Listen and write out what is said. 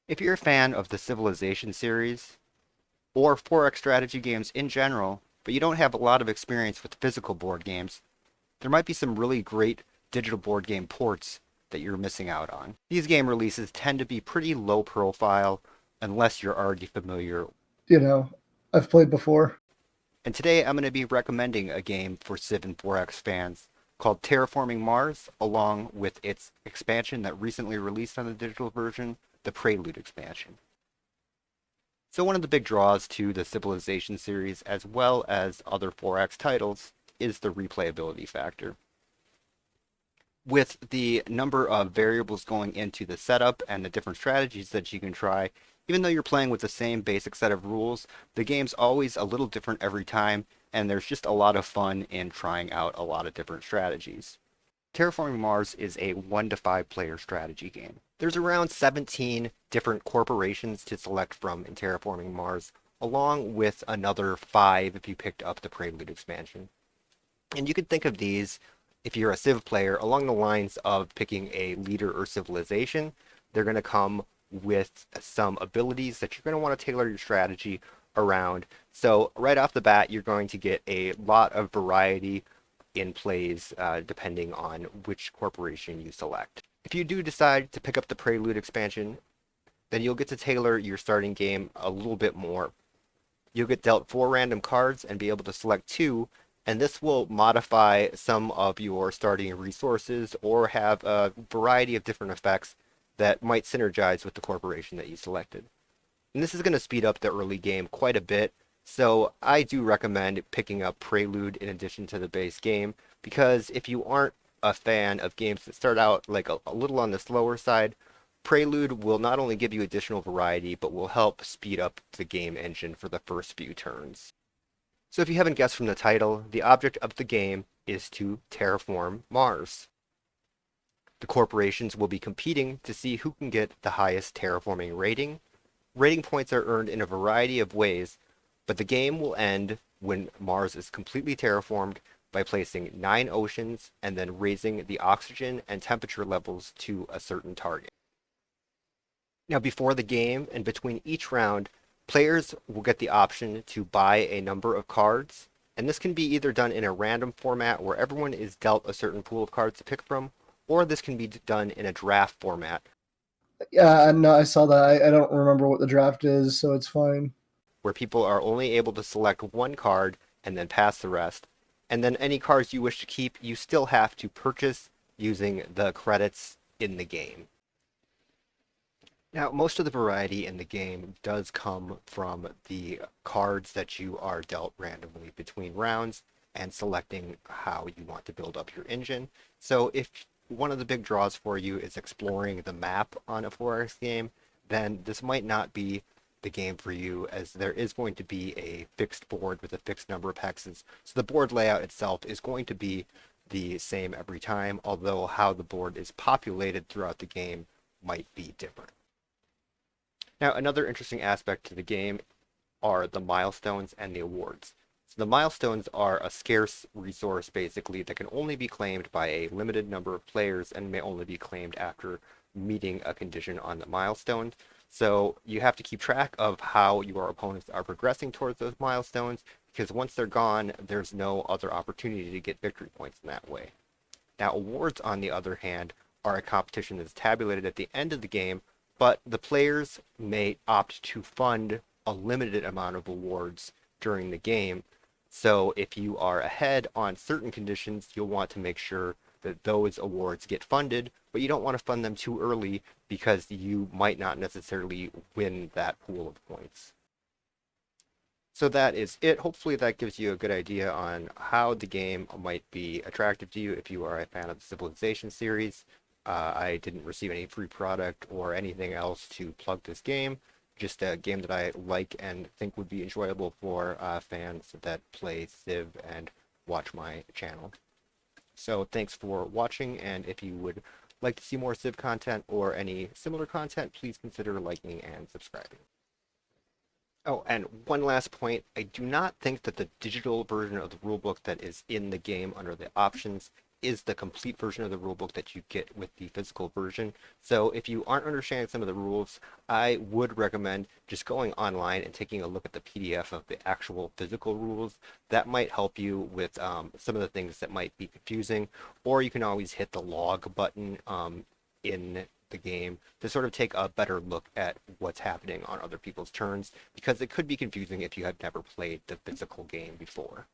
If you're a fan of the Civilization series, or 4X strategy games in general, but you don't have a lot of experience with physical board games, there might be some really great digital board game ports that you're missing out on. These game releases tend to be pretty low profile unless you're already familiar. You know, I've played before. And today I'm going to be recommending a game for Civ and 4X fans called Terraforming Mars, along with its expansion that recently released on the digital version, the Prelude Expansion. So one of the big draws to the Civilization series, as well as other 4X titles, is the replayability factor. With the number of variables going into the setup and the different strategies that you can try, even though you're playing with the same basic set of rules, the game's always a little different every time, and there's just a lot of fun in trying out a lot of different strategies. Terraforming Mars is a 1 to 5 player strategy game. There's around 17 different corporations to select from in Terraforming Mars, along with another 5 if you picked up the Prelude expansion. And you can think of these, if you're a Civ player, along the lines of picking a leader or civilization. They're going to come with some abilities that you're going to want to tailor your strategy around. So right off the bat, you're going to get a lot of variety in plays depending on which corporation you select. If you do decide to pick up the Prelude expansion, then you'll get to tailor your starting game a little bit more. You'll get dealt 4 random cards and be able to select 2, and this will modify some of your starting resources or have a variety of different effects that might synergize with the corporation that you selected. And this is going to speed up the early game quite a bit, so I do recommend picking up Prelude in addition to the base game, because if you aren't a fan of games that start out like a little on the slower side, Prelude will not only give you additional variety, but will help speed up the game engine for the first few turns. So if you haven't guessed from the title, the object of the game is to terraform Mars. The corporations will be competing to see who can get the highest terraforming rating. Rating points are earned in a variety of ways, but the game will end when Mars is completely terraformed by placing 9 oceans and then raising the oxygen and temperature levels to a certain target. Now, before the game and between each round, players will get the option to buy a number of cards, and this can be either done in a random format where everyone is dealt a certain pool of cards to pick from, or this can be done in a draft format Yeah, no, I saw that. I don't remember what the draft is, so it's fine. where people are only able to select one card and then pass the rest. And then any cards you wish to keep, you still have to purchase using the credits in the game. Now, most of the variety in the game does come from the cards that you are dealt randomly between rounds and selecting how you want to build up your engine. So if one of the big draws for you is exploring the map on a 4X game, then this might not be the game for you, as there is going to be a fixed board with a fixed number of hexes. So the board layout itself is going to be the same every time, although how the board is populated throughout the game might be different. Now, another interesting aspect to the game are the milestones and the awards. So the milestones are a scarce resource, basically, that can only be claimed by a limited number of players and may only be claimed after meeting a condition on the milestone. So you have to keep track of how your opponents are progressing towards those milestones, because once they're gone, there's no other opportunity to get victory points in that way. Now, awards, on the other hand, are a competition that's tabulated at the end of the game, but the players may opt to fund a limited amount of awards during the game. So if you are ahead on certain conditions, you'll want to make sure that those awards get funded, but you don't want to fund them too early because you might not necessarily win that pool of points. So that is it. Hopefully that gives you a good idea on how the game might be attractive to you if you are a fan of the Civilization series. I didn't receive any free product or anything else to plug this game. Just a game that I like and think would be enjoyable for fans that play Civ and watch my channel. So thanks for watching, and if you would like to see more Civ content or any similar content, please consider liking and subscribing. Oh, and one last point. I do not think that the digital version of the rulebook that is in the game under the options is the complete version of the rulebook that you get with the physical version. So if you aren't understanding some of the rules, I would recommend just going online and taking a look at the PDF of the actual physical rules. That might help you with some of the things that might be confusing, or you can always hit the log button in the game to sort of take a better look at what's happening on other people's turns because it could be confusing if you have never played the physical game before.